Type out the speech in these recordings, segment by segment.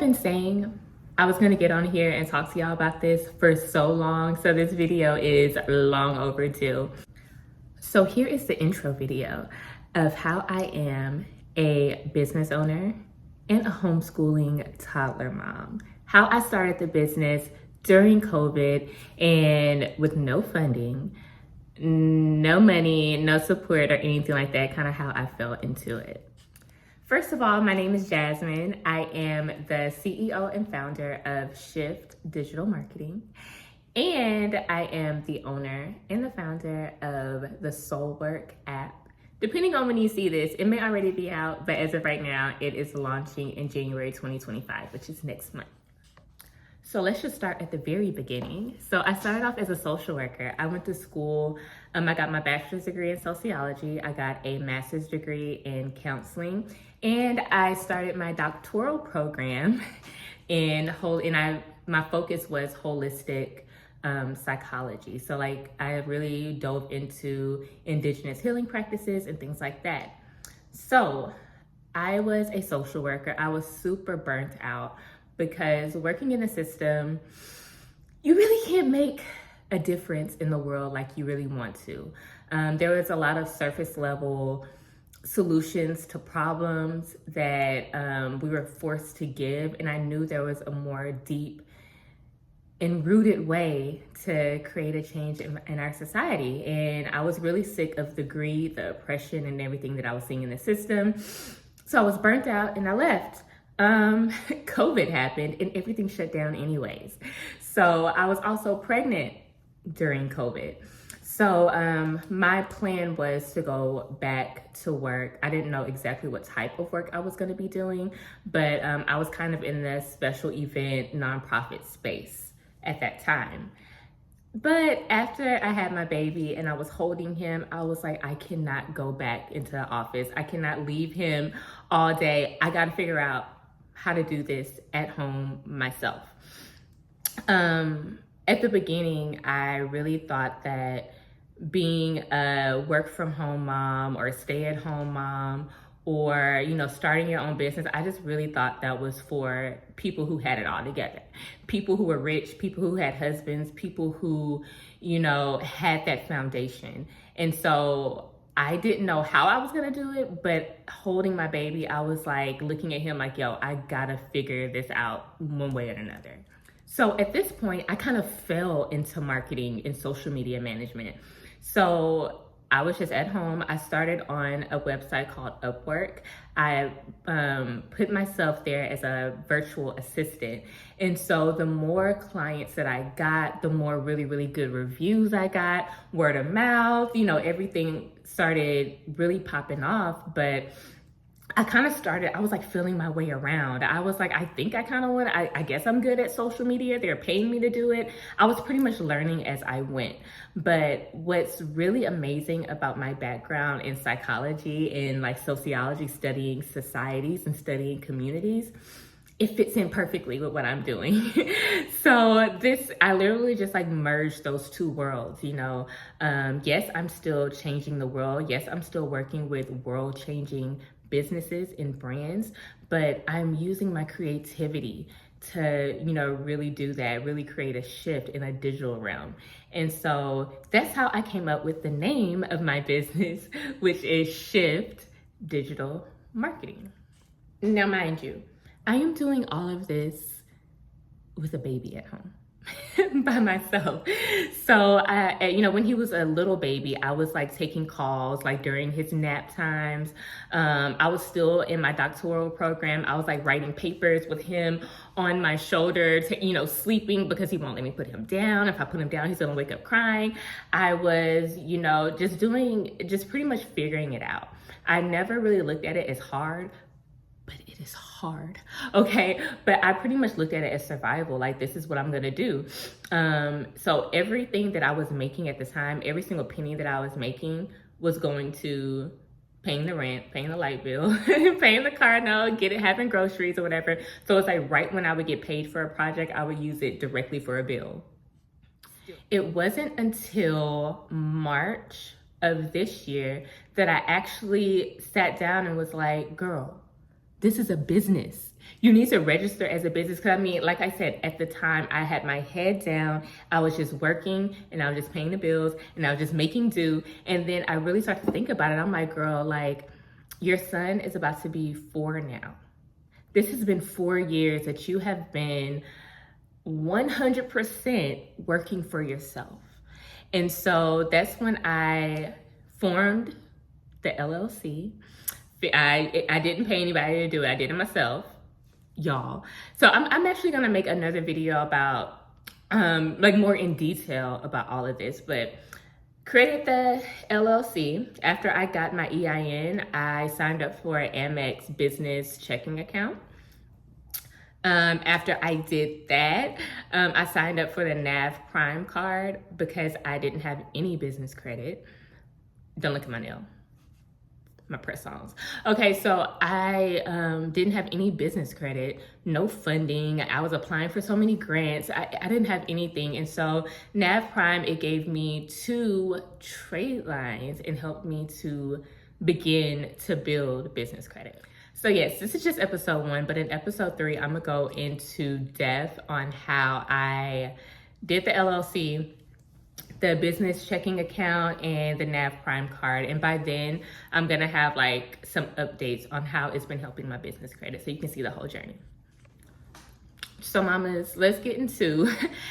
been saying I was gonna get on here and talk to y'all about this for so long, so this video is long overdue. So here is the intro video of how I am a business owner and a homeschooling toddler mom. How I started the business during COVID and with no funding, no money, no support or anything like that, kind of how I fell into it. First of all, my name is Jasmine. I am the CEO and founder of Shift Digital Marketing. And I am the owner and the founder of the Soul Work app. Depending on when you see this, it may already be out, but as of right now, it is launching in January 2025, which is next month. So let's just start at the very beginning. So I started off as a social worker. I went to school. I got my bachelor's degree in sociology. I got a master's degree in counseling, and I started my doctoral program my focus was holistic psychology. So I really dove into indigenous healing practices and things like that. So I was a social worker. I was super burnt out because working in the system, you really can't make a difference in the world like you really want to. There was a lot of surface level solutions to problems that we were forced to give, and I knew there was a more deep and rooted way to create a change in our society. And I was really sick of the greed, the oppression, and everything that I was seeing in the system. So I was burnt out and I left. COVID happened and everything shut down anyways. So I was also pregnant during COVID. So my plan was to go back to work. I didn't know exactly what type of work I was going to be doing, but I was kind of in the special event nonprofit space at that time. But after I had my baby and I was holding him, I was like, I cannot go back into the office. I cannot leave him all day. I got to figure out how to do this at home myself. At the beginning, I really thought that being a work from home mom or a stay at home mom or, starting your own business, I just really thought that was for people who had it all together. People who were rich, people who had husbands, people who, had that foundation. And so I didn't know how I was gonna do it, but holding my baby, I was like looking at him like, yo, I gotta figure this out one way or another. So at this point, I kind of fell into marketing and social media management. So I was just at home. I started on a website called Upwork. I put myself there as a virtual assistant. And so the more clients that I got, the more really, really good reviews I got, word of mouth, everything started really popping off. But I kind of started, I was like feeling my way around. I was like, I think I kind of want, I guess I'm good at social media. They're paying me to do it. I was pretty much learning as I went. But what's really amazing about my background in psychology and sociology, studying societies and studying communities, it fits in perfectly with what I'm doing. So I literally just merged those two worlds, Yes, I'm still changing the world. Yes, I'm still working with world-changing businesses and brands, but I'm using my creativity to, really do that, really create a shift in a digital realm. And so that's how I came up with the name of my business, which is Shift Digital Marketing. Now, mind you, I am doing all of this with a baby at home by myself. So when he was a little baby, I was taking calls during his nap times. I was still in my doctoral program. I was writing papers with him on my shoulder, sleeping because he won't let me put him down. If I put him down, he's gonna wake up crying. I was, just pretty much figuring it out. I never really looked at it as hard, but it is hard, okay? But I pretty much looked at it as survival, this is what I'm gonna do. So everything that I was making at the time, every single penny that I was making was going to paying the rent, paying the light bill, paying the car note, having groceries or whatever. So it's right when I would get paid for a project, I would use it directly for a bill. It wasn't until March of this year that I actually sat down and was like, girl, this is a business. You need to register as a business. Because I mean, like I said, at the time I had my head down. I was just working and I was just paying the bills and I was just making do. And then I really started to think about it. I'm like, girl, like, your son is about to be 4 now. This has been 4 years that you have been 100% working for yourself. And so that's when I formed the LLC. I didn't pay anybody to do it. I did it myself, y'all. So I'm actually gonna make another video about like more in detail about all of this, but created the LLC. After I got my EIN, I signed up for an AMEX business checking account. After I did that, I signed up for the NAV Prime card because I didn't have any business credit. Don't look at my nail, my press-ons. Okay, so I didn't have any business credit, no funding. I was applying for so many grants. I didn't have anything. And so NAV Prime, it gave me 2 trade lines and helped me to begin to build business credit. So yes, this is just episode 1, but in episode 3, I'm gonna go into depth on how I did the LLC, the business checking account, and the NAV Prime card. And by then, I'm gonna have like some updates on how it's been helping my business credit so you can see the whole journey. So mamas, let's get into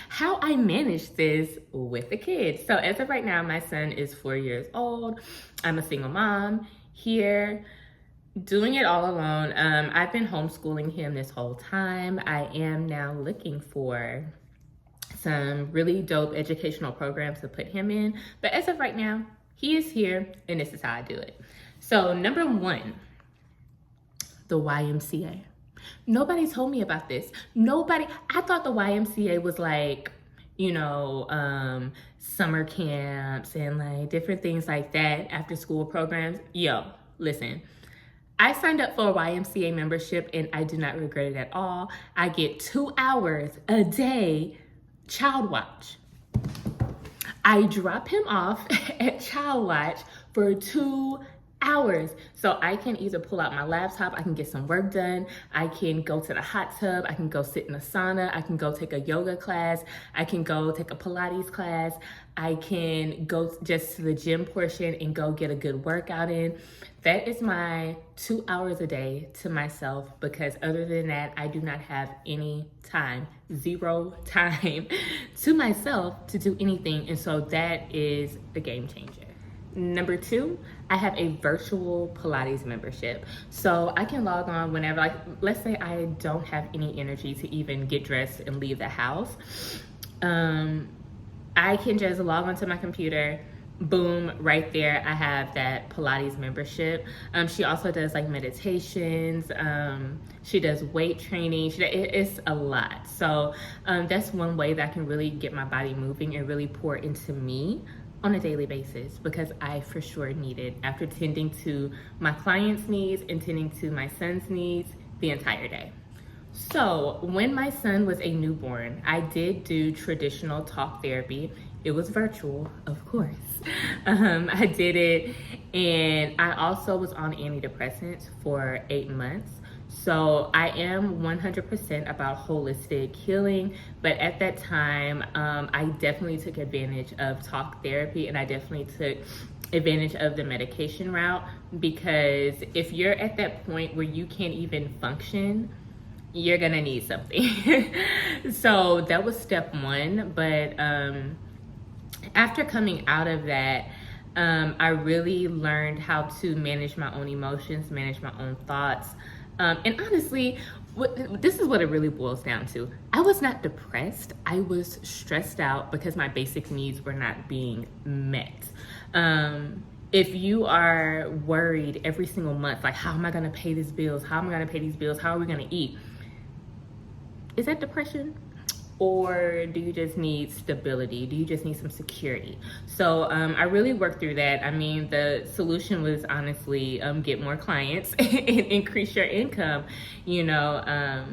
how I manage this with the kids. So as of right now, my son is 4 years old. I'm a single mom here, doing it all alone. I've been homeschooling him this whole time. I am now looking for some really dope educational programs to put him in. But as of right now, he is here and this is how I do it. So number 1, the YMCA. Nobody told me about this. I thought the YMCA was like, you know, summer camps and like different things like that, after school programs. Yo, listen. I signed up for a YMCA membership and I do not regret it at all. I get 2 hours a day child watch. I drop him off at child watch for 2 hours. So I can either pull out my laptop, I can get some work done, I can go to the hot tub, I can go sit in a sauna, I can go take a yoga class, I can go take a Pilates class, I can go just to the gym portion and go get a good workout in. That is my 2 hours a day to myself, because other than that, I do not have any time, 0 time to myself to do anything. And so that is the game changer. Number 2, I have a virtual Pilates membership. So I can log on whenever, like, let's say I don't have any energy to even get dressed and leave the house. I can just log onto my computer, boom, right there, I have that Pilates membership. She also does like meditations. She does weight training. It's a lot. So that's one way that I can really get my body moving and really pour into me on a daily basis, because I for sure need it after tending to my clients' needs and tending to my son's needs the entire day. So when my son was a newborn, I did do traditional talk therapy. It was virtual, of course. I did it, and I also was on antidepressants for 8 months. So I am 100% about holistic healing, but at that time, I definitely took advantage of talk therapy, and I definitely took advantage of the medication route, because if you're at that point where you can't even function, you're gonna need something. So that was step 1, but after coming out of that, I really learned how to manage my own emotions, manage my own thoughts. And honestly, this is what it really boils down to. I was not depressed. I was stressed out because my basic needs were not being met. If you are worried every single month, like, how am I gonna pay these bills? How am I gonna pay these bills? How are we gonna eat? Is that depression? Or do you just need stability? Do you just need some security? So I really worked through that. I mean, the solution was honestly get more clients and increase your income, you know.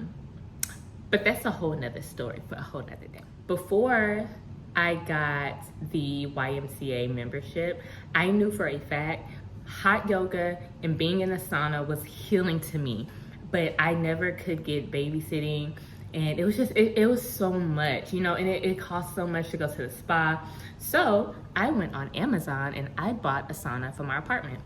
But that's a whole nother story for a whole nother day. Before I got the YMCA membership, I knew for a fact hot yoga and being in the sauna was healing to me. but I never could get babysitting. And it was just, it was so much, you know, and it cost so much to go to the spa. So I went on Amazon and I bought a sauna for my apartment.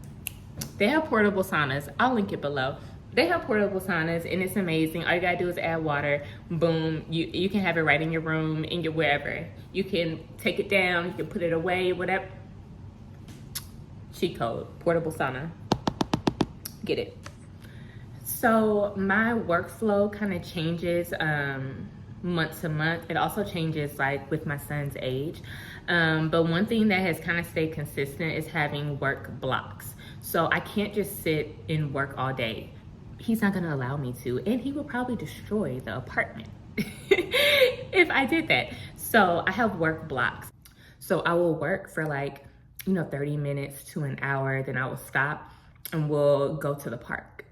They have portable saunas. I'll link it below. They have portable saunas and it's amazing. All you gotta do is add water. Boom. You can have it right in your room, in your wherever. You can take it down, you can put it away, whatever. Cheat code, portable sauna. Get it. So my workflow kind of changes month to month. It also changes like with my son's age. But one thing that has kind of stayed consistent is having work blocks. So I can't just sit and work all day. He's not gonna allow me to, and he will probably destroy the apartment if I did that. So I have work blocks. So I will work for like, 30 minutes to an hour, then I will stop and we'll go to the park.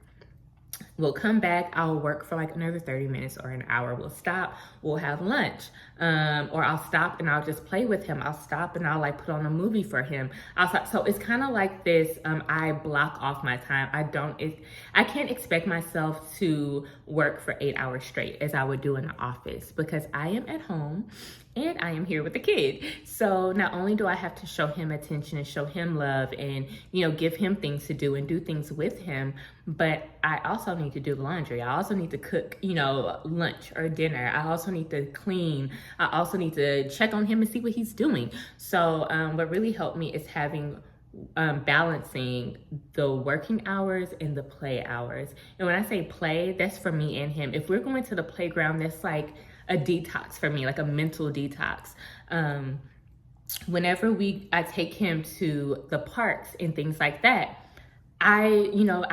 We'll come back, I'll work for like another 30 minutes or an hour. We'll stop, we'll have lunch. Or I'll stop and I'll just play with him. I'll stop and I'll like put on a movie for him. I'll stop. So it's kind of like this, I block off my time. I can't expect myself to work for 8 hours straight as I would do in the office, because I am at home and I am here with the kid. So not only do I have to show him attention and show him love and, give him things to do and do things with him, but I also need to do laundry. I also need to cook, lunch or dinner. I also need to clean. I also need to check on him and see what he's doing. So what really helped me is having balancing the working hours and the play hours. And when I say play, that's for me and him. If we're going to the playground, that's like a detox for me, like a mental detox. Whenever I take him to the parks and things like that, I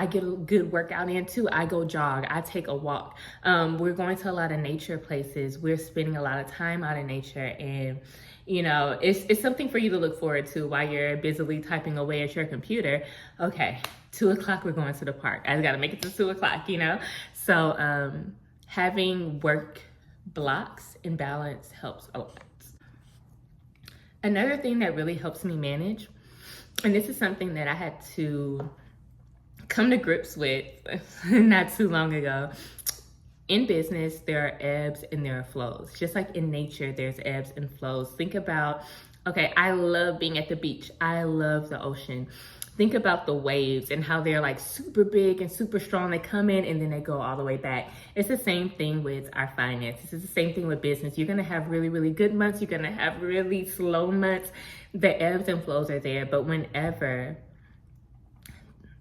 get a good workout in too. I go jog, I take a walk. We're going to a lot of nature places. We're spending a lot of time out in nature, and it's something for you to look forward to while you're busily typing away at your computer. Okay, 2 o'clock, we're going to the park. I gotta make it to 2 o'clock, So having work blocks and balance helps a lot. Another thing that really helps me manage, and this is something that I had to come to grips with not too long ago. In business, there are ebbs and there are flows. Just like in nature, there's ebbs and flows. Think about, okay, I love being at the beach. I love the ocean. Think about the waves and how they're like super big and super strong. They come in and then they go all the way back. It's the same thing with our finances. It's the same thing with business. You're gonna have really, really good months. You're gonna have really slow months. The ebbs and flows are there, but whenever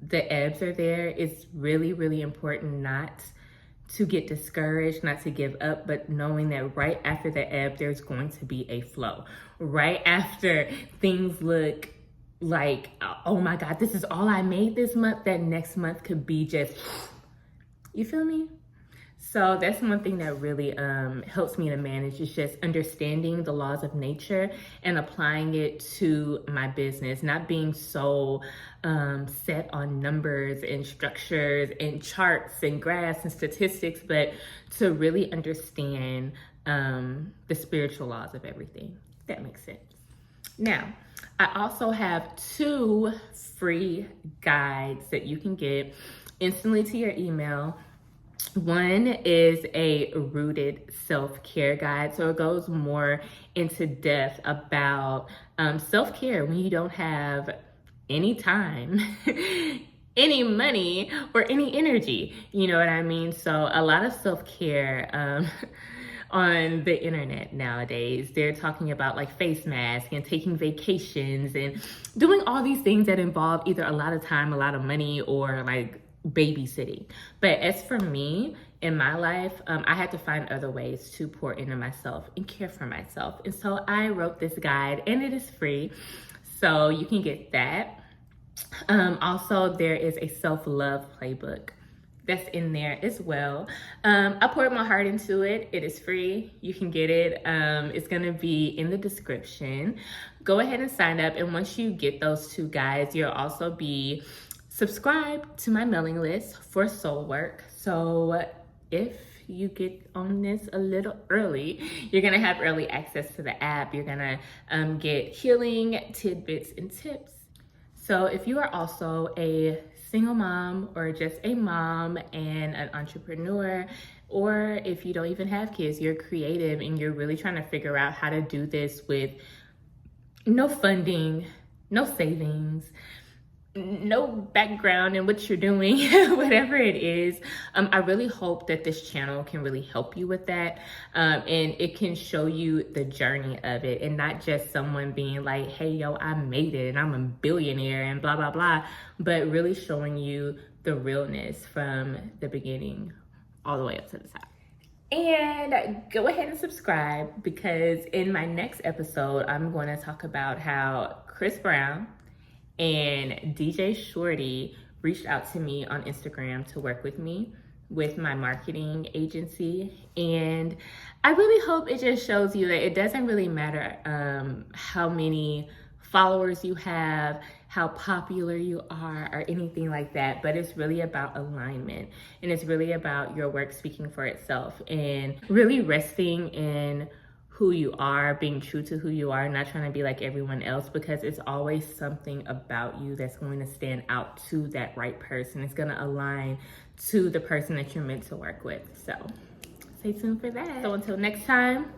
the ebbs are there, it's really, really important not to get discouraged, not to give up, but knowing that right after the ebb, there's going to be a flow. Right after things look like, oh my God, this is all I made this month, that next month could be just, you feel me? So that's one thing that really helps me to manage, is just understanding the laws of nature and applying it to my business, not being so set on numbers and structures and charts and graphs and statistics, but to really understand the spiritual laws of everything. If that makes sense. Now, I also have 2 free guides that you can get instantly to your email. One is a rooted self-care guide. So it goes more into depth about self-care when you don't have any time, any money, or any energy. You know what I mean? So a lot of self-care on the internet nowadays, they're talking about like face masks and taking vacations and doing all these things that involve either a lot of time, a lot of money, or like babysitting. But as for me, in my life, I had to find other ways to pour into myself and care for myself. And so I wrote this guide, and it is free, so you can get that. Also, there is a self-love playbook that's in there as well. I poured my heart into it. It is free. You can get it. It's gonna be in the description. Go ahead and sign up, and once you get those 2 guides, you'll also be subscribe to my mailing list for soul work. So if you get on this a little early, you're gonna have early access to the app. You're gonna get healing tidbits and tips. So if you are also a single mom or just a mom and an entrepreneur, or if you don't even have kids, you're creative and you're really trying to figure out how to do this with no funding, no savings, no background in what you're doing, whatever it is. I really hope that this channel can really help you with that. And it can show you the journey of it, and not just someone being like, hey, yo, I made it and I'm a billionaire and blah, blah, blah, but really showing you the realness from the beginning all the way up to the top. And go ahead and subscribe, because in my next episode, I'm going to talk about how Chris Brown and DJ Shorty reached out to me on Instagram to work with me with my marketing agency. And I really hope it just shows you that it doesn't really matter how many followers you have, how popular you are, or anything like that, but it's really about alignment, and it's really about your work speaking for itself, and really resting in who you are, being true to who you are, not trying to be like everyone else, because it's always something about you that's going to stand out to that right person. It's going to align to the person that you're meant to work with. So stay tuned for that. So until next time,